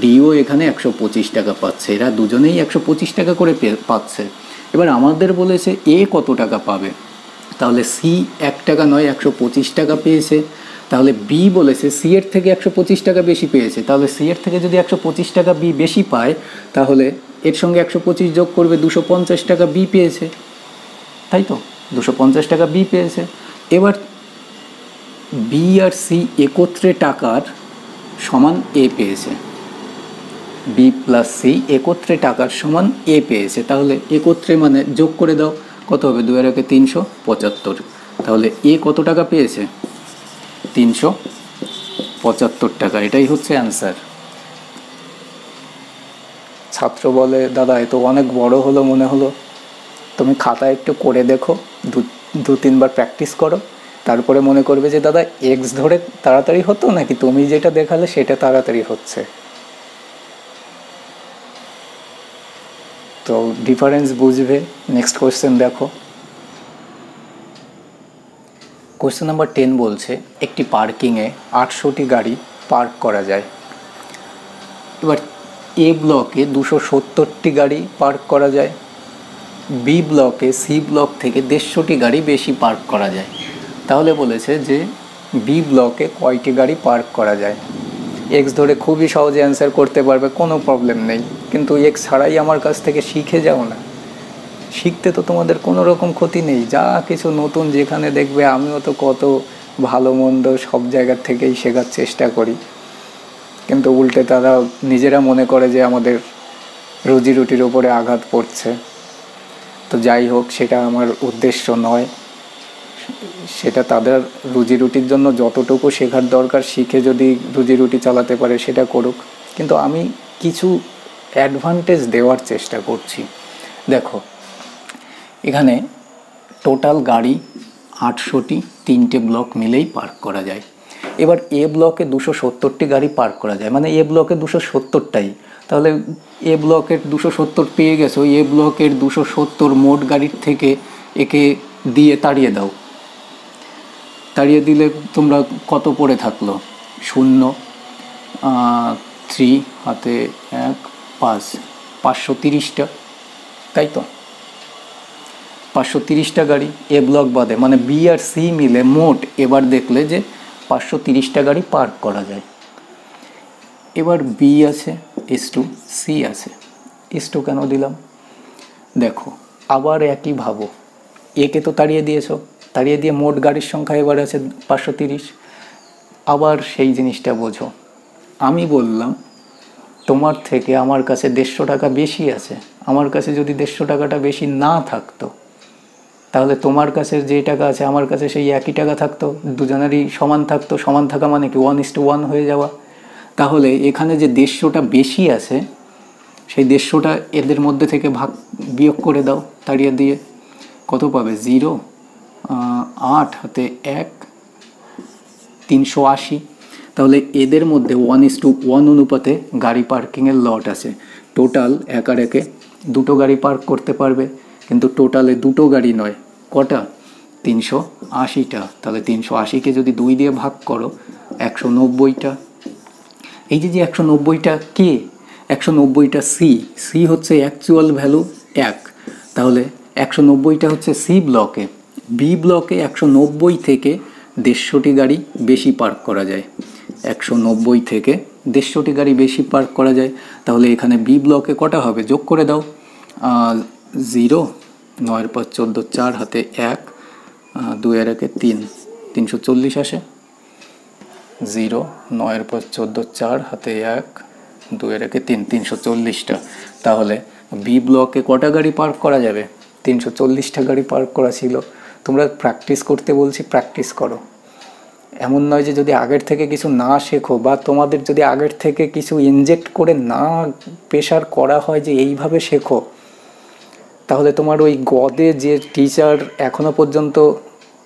ডিও এখানে 125 টাকা পাচ্ছে, এরা দুজনেই 125 টাকা করে পাচ্ছে। এবার আমাদের বলেছে এ কত টাকা পাবে, তাহলে সি 1 টাকা নয় 125 টাকা পেয়েছে। তাহলে বি বলেছে সি এর থেকে 125 টাকা বেশি পেয়েছে, তাহলে সি এর থেকে যদি 125 টাকা বি বেশি পায়, তাহলে এর সঙ্গে 125 যোগ করবে, 250 টাকা বি পেয়েছে, তাই তো? 250 টাকা বি পেয়েছে। এবার বি আর সি একত্রে টাকার সমান এ পেয়েছে, বি প্লাস সি একত্রে টাকার সমান এ পেয়েছে। তাহলে একত্রে মানে যোগ করে দাও, কত হবে? 2 আর 1 375। তাহলে এ কত টাকা পেয়েছে? 375 টাকা। এটাই হচ্ছে অ্যান্সার। ছাত্র বলে দাদা এ তো অনেক বড় হলো মনে হলো, তুমি খাতা একটু করে দেখো, 2-3 বার প্র্যাকটিস করো, তারপরে মনে করবে যে দাদা এক্স ধরে তাড়াতাড়ি হতো নাকি তুমি যেটা দেখালে সেটা তাড়াতাড়ি হচ্ছে। তো ডিফারেন্স বুঝবে। নেক্সট কোয়েশ্চেন দেখো। কোয়েশ্চেন নাম্বার 10 বলছে একটি পার্কিংয়ে 800টি গাড়ি পার্ক করা যায়। এবার এ ব্লকে 270টি গাড়ি পার্ক করা যায়, বি ব্লকে সি ব্লক থেকে 150টি গাড়ি বেশি পার্ক করা যায়। তাহলে বলেছে যে বি ব্লকে কয়টি গাড়ি পার্ক করা যায়। এক্স ধরে খুবই সহজে অ্যান্সার করতে পারবে, কোনো প্রবলেম নেই, কিন্তু এক্স ছাড়াই আমার কাছ থেকে শিখে যাও না। শিখতে তো তোমাদের কোনো রকম ক্ষতি নেই, যা কিছু নতুন যেখানে দেখবে, আমিও তো কত ভালো মন্দ সব জায়গার থেকেই শেখার চেষ্টা করি, কিন্তু উল্টে তারা নিজেরা মনে করে যে আমাদের রুজি রুটির ওপরে আঘাত পড়ছে। তো যাই হোক, সেটা আমার উদ্দেশ্য নয়, সেটা তাদের রুজি রুটির জন্য যতটুকু শেখার দরকার শিখে যদি রুজি রুটি চালাতে পারে সেটা করুক, কিন্তু আমি কিছু অ্যাডভান্টেজ দেওয়ার চেষ্টা করছি। দেখো এখানে টোটাল গাড়ি 800টি, 3টে ব্লক মিলেই পার্ক করা যায়। এবার এ ব্লকে 270টি গাড়ি পার্ক করা যায়, মানে এ ব্লকে 270টাই। তাহলে এ ব্লকের 270 পেয়ে গেছো, এ ব্লকের 270 মোট গাড়ির থেকে একে দিয়ে তাড়িয়ে দাও। তাড়িয়ে দিলে তোমরা কত পড়ে থাকলো? 0, 3 হাতে 1, 5, 530টা, তাই তো? 530টা গাড়ি এ ব্লক বাদে, মানে বি আর সি মিলে মোট এবার দেখলে যে 530টা গাড়ি পার্ক করা যায়। এবার বি আছে S2, সি আছে S2, কেন দিলাম? দেখো আবার একই ভাবো, একে তো তাড়িয়ে দিয়েছো, তাড়িয়ে দিয়ে মোট গাড়ির সংখ্যা এবার আছে 530। আবার সেই জিনিসটা বোঝো, আমি বললাম তোমার থেকে আমার কাছে 150 টাকা বেশি আছে। আমার কাছে যদি 150 টাকাটা বেশি না থাকতো, তাহলে তোমার কাছে যে টাকা আছে আমার কাছে সেই একই টাকা থাকতো, দুজনেরই সমান থাকতো। সমান থাকা মানে কি 1:1 হয়ে যাওয়া। তাহলে এখানে যে 150টা বেশি আছে, সেই 150টা এদের মধ্যে থেকে বিয়োগ করে দাও তাড়িয়ে দিয়ে, কত পাবে? 0, 8 হাতে 1, 380। তাহলে এদের মধ্যে 1:1 অনুপাতে গাড়ি পার্কিংয়ের লট আছে। টোটাল এক আর একে 2টো গাড়ি পার্ক করতে পারবে, কিন্তু টোটালে 2টো গাড়ি নয়, কটা? 380টা। তাহলে 380কে যদি 2 দিয়ে ভাগ করো, 190টা। এই যে 190টা কে? 190টা সি। সি হচ্ছে অ্যাকচুয়াল ভ্যালু 1। তাহলে 190টা হচ্ছে সি ব্লকে। বি ব্লকে 190 থেকে 150টি গাড়ি বেশি পার্ক করা যায়। 190 থেকে 150টি গাড়ি বেশি পার্ক করা যায়। তাহলে এখানে বি ব্লকে কটা হবে? যোগ করে দাও। 0, 9 × 5 = 14, 4 হাতে 1, 2 আর 1 3, 340 আসে। 0, 9 × 5 = 14, 4 হাতে 1, 2 আর 1 3, 340টা। তাহলে বি ব্লকে কটা গাড়ি পার্ক করা যাবে? 340টা গাড়ি পার্ক করা ছিল। তোমরা প্র্যাকটিস করতে বলছি, প্র্যাকটিস করো। এমন নয় যে যদি আগের থেকে কিছু না শেখো, বা তোমাদের যদি আগের থেকে কিছু ইনজেক্ট করে না প্রেশার করা হয় যে এইভাবে শেখো, তাহলে তোমার ওই গদে যে টিচার এখনো পর্যন্ত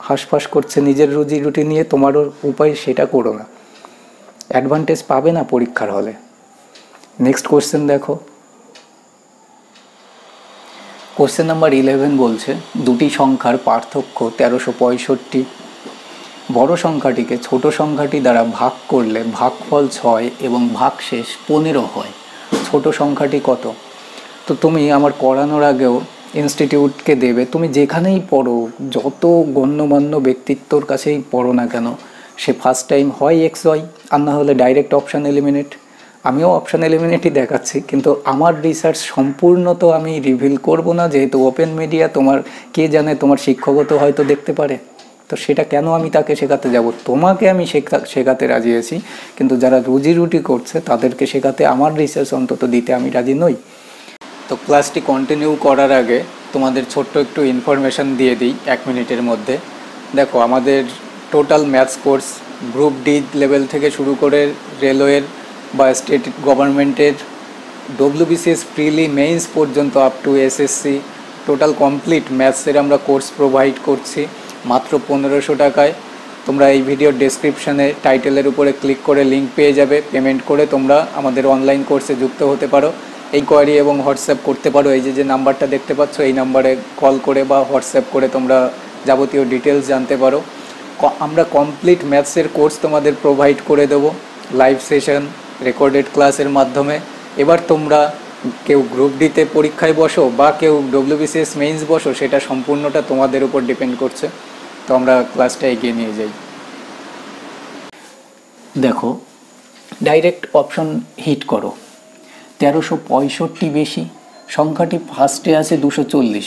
হাঁসফাঁস করছে নিজের রুজি রুটি নিয়ে, তোমারও উপায় সেটা করো না, অ্যাডভান্টেজ পাবে না পরীক্ষার হলে। নেক্সট কোশ্চেন দেখো। কোশ্চেন নাম্বার 11 বলছে দুটি সংখ্যার পার্থক্য 1365। বড় সংখ্যাটিকে ছোট সংখ্যাটি দ্বারা ভাগ করলে ভাগফল 6 এবং ভাগশেষ 15 হয়। ছোট সংখ্যাটি কত? তো তুমি আমার করানোর আগেও ইনস্টিটিউটকে দেবে, তুমি যেখানেই পড়ো, যত গণ্যমান্য ব্যক্তিত্বর কাছেই পড়ো না কেন, সে ফার্স্ট টাইম হয় XY, আর না হলে ডাইরেক্ট অপশান এলিমিনেট। আমিও অপশান এলিমিনেটই দেখাচ্ছি, কিন্তু আমার রিসার্চ সম্পূর্ণ তো আমি রিভিল করব না, যেহেতু ওপেন মিডিয়া। তোমার কে জানে, তোমার শিক্ষকও তো হয়তো দেখতে পারে, তো সেটা কেন আমি তাকে শেখাতে যাব? তোমাকে আমি শেখাতে রাজি আছি, কিন্তু যারা রুজি রুটি করছে তাদেরকে শেখাতে আমার রিসার্চ অন্তত দিতে আমি রাজি নই। তো ক্লাসটি কন্টিনিউ করার আগে তোমাদের ছোট্ট একটু ইনফরমেশান দিয়ে দিই 1 মিনিটের মধ্যে। দেখো, আমাদের total maths course group D level থেকে শুরু করে রেলওয়ের বা স্টেট গভর্নমেন্টের WBCS প্রিলি মেইনস পর্যন্ত up to SSC total complete ম্যাথসের আমরা কোর্স প্রোভাইড করছি মাত্র 1500 টাকায়। তোমরা এই ভিডিওর ডেসক্রিপশানে টাইটেলের উপরে ক্লিক করে লিঙ্ক পেয়ে যাবে। পেমেন্ট করে তোমরা আমাদের অনলাইন কোর্সে যুক্ত হতে পারো। কোয়ারি এবং হোয়াটসঅ্যাপ করতে পারো। এই যে নাম্বারটা দেখতে পাচ্ছ, এই নাম্বারে কল করে বা হোয়াটসঅ্যাপ করে তোমরা যাবতীয় ডিটেলস জানতে পারো। আমরা কমপ্লিট ম্যাথসের কোর্স তোমাদের প্রোভাইড করে দেবো লাইভ সেশন, রেকর্ডেড ক্লাসের মাধ্যমে। এবার তোমরা কেউ গ্রুপ ডিতে পরীক্ষায় বসো বা কেউ ডব্লিউবিসিএস মেইনস বসো, সেটা সম্পূর্ণটা তোমাদের উপর ডিপেন্ড করছে। তো আমরা ক্লাসটা এগিয়ে নিয়ে যাই। দেখো, ডাইরেক্ট অপশন হিট করো। 1365 বেশি, সংখ্যাটি ফার্স্টে আছে 240।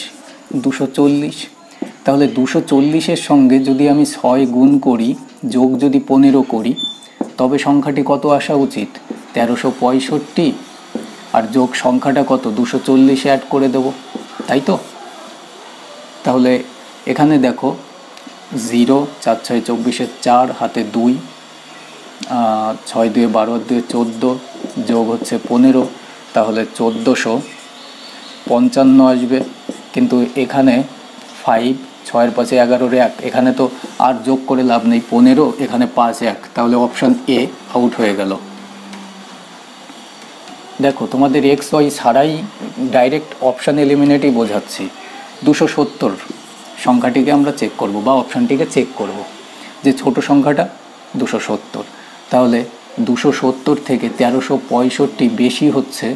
তাহলে 240-এর সঙ্গে যদি আমি 6 গুণ করি, যোগ যদি 15 করি, তবে সংখ্যাটি কত আসা উচিত? 1365 আর যোগ সংখ্যাটা কত? 240 অ্যাড করে দেব, তাই তো? তাহলে এখানে দেখো 0, 4 6 24, 4 হাতে 2, 6 2 12, 2 14, যোগ হচ্ছে 15, তাহলে 1455 আসবে। কিন্তু এখানে 5, 6 এর পাশে 11 1, এখানে তো আর যোগ করে লাভ নেই, 15, এখানে 5 1, তাহলে অপশান এ আউট হয়ে গেল। দেখো, তোমাদের এক্স ওয়াই ছাড়াই ডাইরেক্ট অপশান এলিমিনেটই বোঝাচ্ছি। 270 সংখ্যাটিকে আমরা চেক করব বা অপশানটিকে চেক করব, যে ছোট সংখ্যাটা 270। তাহলে 270 থেকে 1365 বেশি হচ্ছে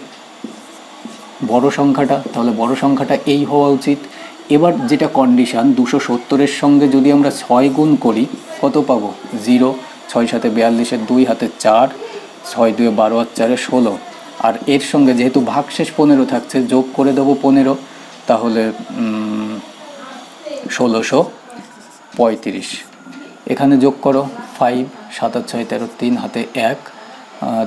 বড় সংখ্যাটা, তাহলে বড় সংখ্যাটা এই হওয়া উচিত। এবার যেটা কন্ডিশান, 270-এর সঙ্গে যদি আমরা 6 গুণ করি, কত পাবো? 0, 6 7 42, 2 হাতে 4, 6 2 12 আর 4 16, আর এর সঙ্গে যেহেতু ভাগশেষ 15 থাকছে, যোগ করে দেবো 15, তাহলে 1635। এখানে যোগ করো 5, 7 আর 6 13, 3 হাতে 1,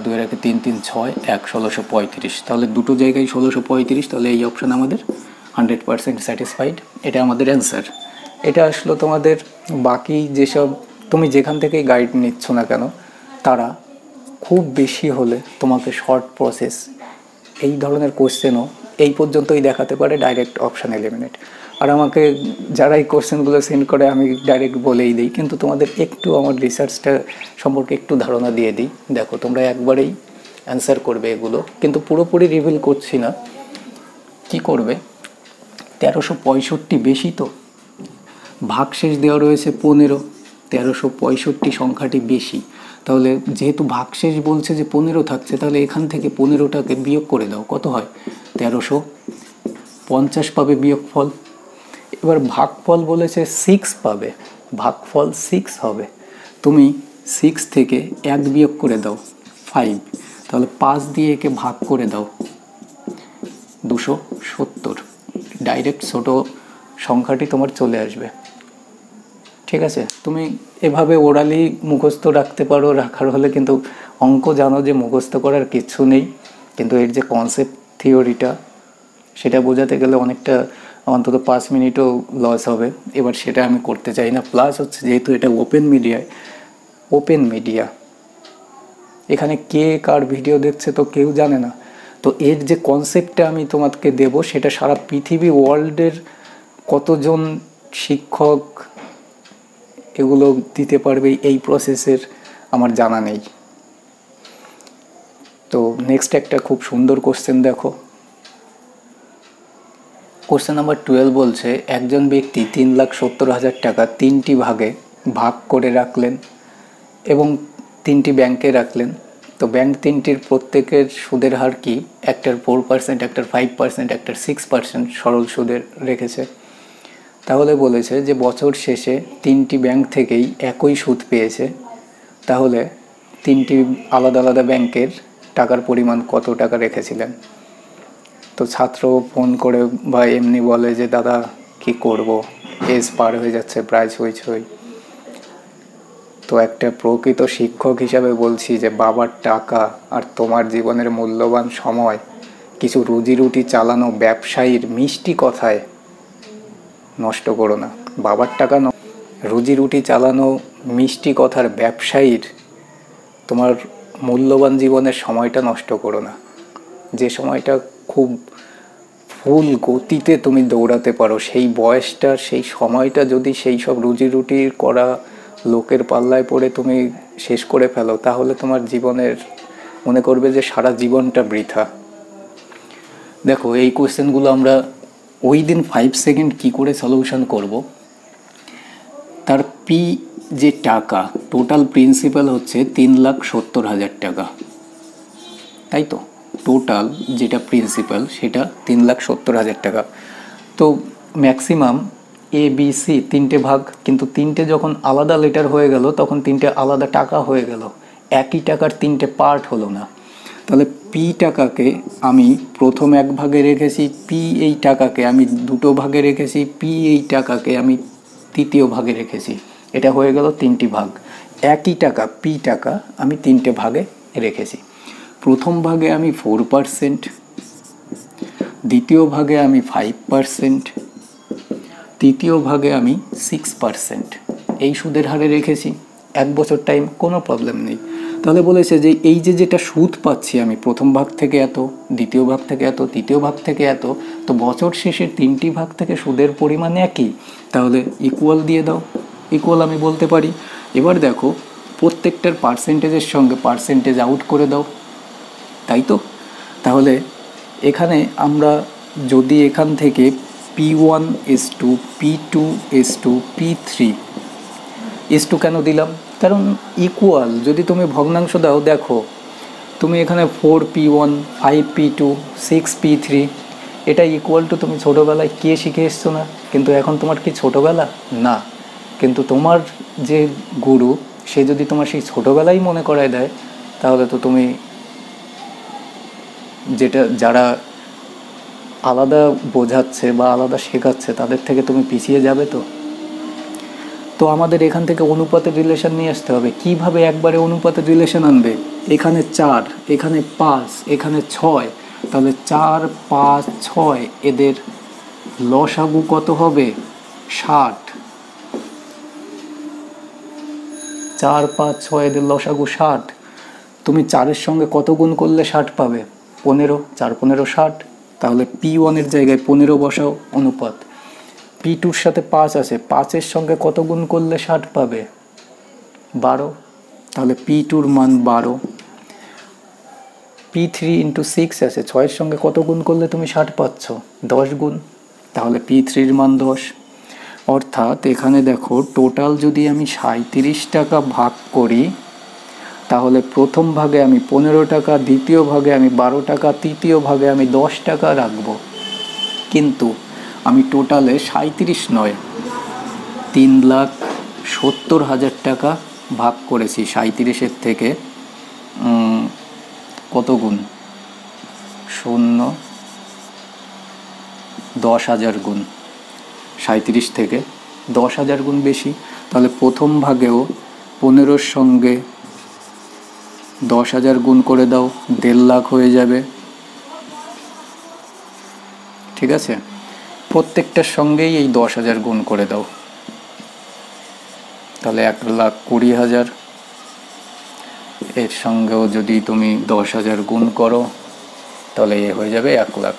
2 এর 3 3 6 1, 1635। তাহলে দুটো জায়গায় 1635, তাহলে এই অপশান আমাদের 100% স্যাটিসফাইড। এটা আমাদের অ্যান্সার। এটা আসলো তোমাদের। বাকি যেসব তুমি যেখান থেকেই গাইড নিচ্ছ না কেন, তারা খুব বেশি হলে তোমাকে শর্ট প্রসেস এই ধরনের কোশ্চেনও এই পর্যন্তই দেখাতে পারে ডাইরেক্ট অপশান এলিমিনেট। আর আমাকে যারা এই কোশ্চেনগুলো সেন্ড করে আমি ডাইরেক্ট বলেই দিই, কিন্তু তোমাদের একটু আমার রিসার্চটা সম্পর্কে একটু ধারণা দিয়ে দিই। দেখো, তোমরা একবারেই অ্যান্সার করবে এগুলো, কিন্তু পুরোপুরি রিভিল করছি না। কি করবে? 1365 বেশি তো, ভাগশেষ দেওয়া রয়েছে 15, 1365 সংখ্যাটি বেশি। তাহলে যেহেতু ভাগশেষ বলছে যে 15 থাকছে, তাহলে এখান থেকে 15টাকে বিয়োগ করে দাও, কত হয়? 1350 পাবে বিয়োগফল। এবার ভাগফল বলেছে 6 পাবে, ভাগফল 6 হবে। তুমি 6 থেকে 1 বিয়োগ করে দাও, 5, তাহলে 5 দিয়ে একে ভাগ করে দাও, 270। ডাইরেক্ট ছোট সংখ্যাটি তোমার চলে আসবে। ঠিক আছে, তুমি এভাবে ওরালি মুখস্থ রাখতে পারো, রাখার হলে কিন্তু অঙ্ক জানো যে মুখস্থ করার কিছু নেই, কিন্তু এর যে কনসেপ্ট থিওরিটা, সেটা বোঝাতে গেলে অনেকটা অন্তত 5 মিনিটও লস হবে। এবার সেটা আমি করতে চাই না। প্লাস হচ্ছে, যেহেতু এটা ওপেন মিডিয়া, এখানে কে কার ভিডিও দেখছে তো কেউ জানে না। তো এর যে কনসেপ্টটা আমি তোমাকে দেব, সেটা সারা পৃথিবী ওয়ার্ল্ডের কতজন শিক্ষক এগুলো দিতে পারবে এই প্রসেসের আমার জানা নেই। তো নেক্সট একটা খুব সুন্দর কোশ্চেন দেখো। কোশ্চেন নাম্বার 12 বলছে, একজন ব্যক্তি 3,70,000 টাকা 3টি ভাগে ভাগ করে রাখলেন এবং 3টি ব্যাংকে রাখলেন। তো ব্যাংক 3টির প্রত্যেকের সুদের হার কি? একটার 4%, একটার 5%, একটার 6% সরল সুদের রেখেছে। তাহলে বলেছে যে বছর শেষে 3টি ব্যাংক থেকেই একই সুদ পেয়েছে। তাহলে 3টি আলাদা আলাদা ব্যাংকের টাকার পরিমাণ কত টাকা রেখেছিলেন? তো ছাত্র ফোন করে বা এমনি বলে যে দাদা কি করব, এজ পার হয়ে যাচ্ছে, প্রায় ছই। তো একটা প্রকৃত শিক্ষক হিসাবে বলছি যে বাবার টাকা আর তোমার জীবনের মূল্যবান সময় কিছু রুজি রুটি চালানো ব্যবসায়ীর মিষ্টি কথায় নষ্ট করো না। বাবার টাকা রুজি রুটি চালানো মিষ্টি কথার ব্যবসায়ীর তোমার মূল্যবান জীবনের সময়টা নষ্ট করো না। যে সময়টা খুব ফুল গতিতে তুমি দৌড়াতে পারো, সেই বয়সটা, সেই সময়টা যদি সেই সব রুজি রুটি করা লোকের পাল্লায় পড়ে তুমি শেষ করে ফেলো, তাহলে তোমার জীবনের মনে করবে যে সারা জীবনটা বৃথা। দেখো এই কোয়েশ্চেনগুলো আমরা ওই দিন 5 সেকেন্ড কী করে সলিউশন করব, তার পি যে টাকা, টোটাল প্রিন্সিপাল হচ্ছে 3,70,000 টাকা, তাই তো? টোটাল যেটা প্রিন্সিপাল সেটা 3,70,000 টাকা। তো ম্যাক্সিমাম এ বি সি তিনটে ভাগ, কিন্তু তিনটে যখন আলাদা লেটার হয়ে গেল তখন তিনটে আলাদা টাকা হয়ে গেল, একই টাকার তিনটে পার্ট হলো না। তাহলে পি টাকাকে আমি প্রথম এক ভাগে রেখেছি, পি এই টাকাকে আমি দুটো ভাগে রেখেছি, পি এই টাকাকে আমি তৃতীয় ভাগে রেখেছি। এটা হয়ে গেল তিনটি ভাগ। একই টাকা পি টাকা আমি তিনটে ভাগে রেখেছি। প্রথম ভাগে আমি 4%, দ্বিতীয় ভাগে আমি 5%, তৃতীয় ভাগে আমি 6% এই সুদের হারে রেখেছি। 1 বছর টাইম, কোনো প্রবলেম নেই। তাহলে বলেছে যে এই যে যেটা সুদ পাচ্ছি আমি প্রথম ভাগ থেকে এত, দ্বিতীয় ভাগ থেকে এত, তৃতীয় ভাগ থেকে এত, তো বছর শেষে তিনটি ভাগ থেকে সুদের পরিমাণ একই, তাহলে ইকুয়াল দিয়ে দাও। ইকুয়াল আমি বলতে পারি। এবার দেখো প্রত্যেকটার পার্সেন্টেজের সঙ্গে পার্সেন্টেজ আউট করে দাও, তাই তো? তাহলে এখানে আমরা যদি এখান থেকে P1 is to P2 is to P3 is to কেন দিলাম? কারণ ইকুয়াল যদি তুমি ভগ্নাংশ দাও, দেখো তুমি এখানে 4P1, 5P2, 6P3, এটা ইকুয়াল টু তুমি ছোটোবেলায় কে শিখে এসছো না? কিন্তু এখন তোমার কি ছোটোবেলা? না। কিন্তু তোমার যে গুরু সে যদি তোমার সেই ছোটোবেলাই মনে করায় দেয়, তাহলে তো তুমি যেটা যারা আলাদা বোঝাচ্ছে বা আলাদা শেখাচ্ছে তাদের থেকে তুমি পিছিয়ে যাবে। তো আমাদের এখান থেকে অনুপাতের রিলেশন নিয়ে আসতে হবে। কিভাবে একবারে অনুপাতের রিলেশন আনবে? এখানে 4, এখানে 5, এখানে 6, তাহলে 4, 5, 6 এদের লসাগু কত হবে? 60। 4, 5, 6 এদের লসাগু 60। তুমি 4-এর সঙ্গে কত গুণ করলে 60 পাবে? 15। 4, 15, 60। তাহলে P1 এর জায়গায় 15 বসাও অনুপাত। P2-র সাথে 5 আছে, 5-এর সঙ্গে কত গুণ করলে 60 পাবে? 12। তাহলে P2-র মান 12। P3 × 6 আছে, 6-এর সঙ্গে কত গুণ করলে তুমি 60 পাচ্ছ? 10 গুণ। তাহলে P3-র মান 10। অর্থাৎ এখানে দেখো টোটাল যদি আমি 37 টাকা ভাগ করি, তাহলে প্রথম ভাগে আমি 15 টাকা, দ্বিতীয় ভাগে আমি 12 টাকা, তৃতীয় ভাগে আমি 10 টাকা রাখবো। কিন্তু আমি টোটালে 37 নয়, 3,70,000 টাকা ভাগ করেছি। 37-এর থেকে কত গুণ? 0, 10,000 গুণ। 37 থেকে 10,000 গুণ বেশি। তাহলে প্রথম ভাগেও 15-র সঙ্গে 10,000 গুণ করে দাও, 1.5 লাখ হয়ে যাবে। ঠিক আছে? প্রত্যেকটার সঙ্গেই এই 10,000 গুণ করে দাও, তাহলে 1,20,000। এর সঙ্গেও যদি তুমি 10,000 গুণ করো, তাহলে এ হয়ে যাবে 1 লাখ।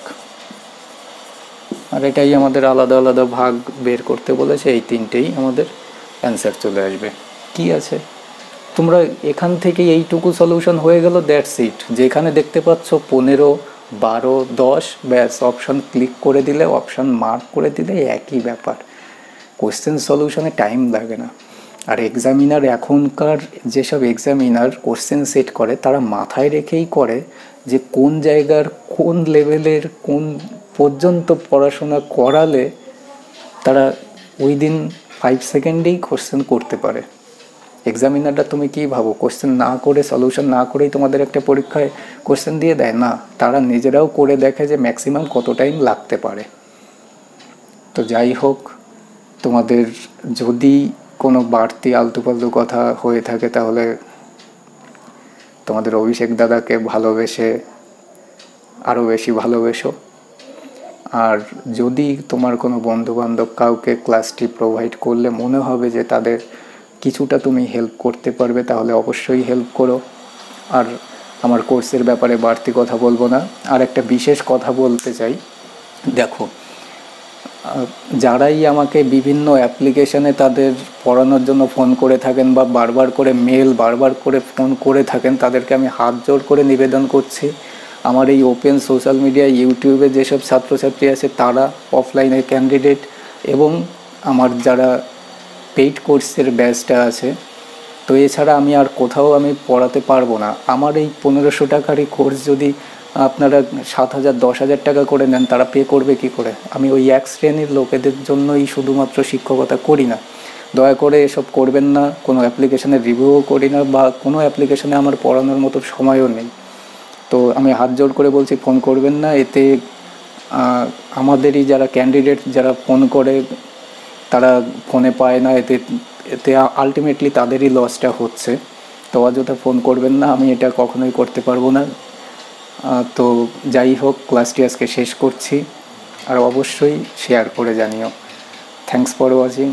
আর এটাই আমাদের আলাদা আলাদা ভাগ বের করতে বলেছে, এই তিনটেই আমাদের অ্যান্সার চলে আসবে। কি আছে? তোমরা এখান থেকে এইটুকু সলিউশন হয়ে গেল, দ্যাটস ইট। যেখানে দেখতে পাচ্ছ 15, 12, 10, ব্যাস অপশান ক্লিক করে দিলে, অপশান মার্ক করে দিলে একই ব্যাপার। কোয়েশ্চেন সলিউশনে টাইম লাগে না। আর এক্সামিনার, এখনকার যেসব এক্সামিনার কোশ্চেন সেট করে তারা মাথায় রেখেই করে যে কোন জায়গার কোন লেভেলের কোন পর্যন্ত পড়াশোনা করালে তারা ওই দিন 5 সেকেন্ডেই কোশ্চেন করতে পারে। এক্সামিনাররা তুমি কি ভাবো কোশ্চেন না করে, সলিউশন না করেই তোমাদের একটা পরীক্ষায় কোশ্চেন দিয়ে দেয়? না, তারা নিজেরাও করে দেখে যে ম্যাক্সিমাম কত টাইম লাগতে পারে। তো যাই হোক, তোমাদের যদি কোনো বাড়তি আলতু ফালতু কথা হয়ে থাকে তাহলে তোমাদের অভিষেক দাদাকে ভালোবেসে আরও বেশি ভালোবেসো। আর যদি তোমার কোনো বন্ধুবান্ধব কাউকে ক্লাসটি প্রোভাইড করলে মনে হবে যে তাদের কিছুটা তুমি হেল্প করতে পারবে, তাহলে অবশ্যই হেল্প করো। আর আমার কোর্সের ব্যাপারে বাড়তি কথা বলবো না। আর একটা বিশেষ কথা বলতে চাই, দেখো যারাই আমাকে বিভিন্ন অ্যাপ্লিকেশানে তাদের পড়ানোর জন্য ফোন করে থাকেন বা বারবার করে মেল, বারবার করে ফোন করে থাকেন, তাদেরকে আমি হাত জোড় করে নিবেদন করছি, আমার এই ওপেন সোশ্যাল মিডিয়া ইউটিউবে যেসব ছাত্রছাত্রী আছে তারা অফলাইনের ক্যান্ডিডেট, এবং আমার যারা পেইড কোর্সের ব্যাচটা আছে। তো এছাড়া আমি আর কোথাও আমি পড়াতে পারবো না। আমার এই 1500 টাকারই কোর্স যদি আপনারা 7,000 10,000 টাকা করে নেন, তারা পে করবে কি করে? আমি ওই এক শ্রেণীর লোকেদের জন্যই শুধুমাত্র শিক্ষকতা করি না। দয়া করে এসব করবেন না। কোনো অ্যাপ্লিকেশনের রিভিউও করি না, বা কোনো অ্যাপ্লিকেশনে আমার পড়ানোর মতো সময়ও নেই। তো আমি হাত জোড় করে বলছি, ফোন করবেন না। এতে আমাদেরই যারা ক্যান্ডিডেট যারা ফোন করে তারা ফোনে পায় না, এতে এতে আলটিমেটলি তাদেরই লসটা হচ্ছে। তো অযথা ফোন করবেন না, আমি এটা কখনোই করতে পারবো না। তো যাই হোক, ক্লাসটি আজকে শেষ করছি, আর অবশ্যই শেয়ার করে জানিও। Thanks for watching.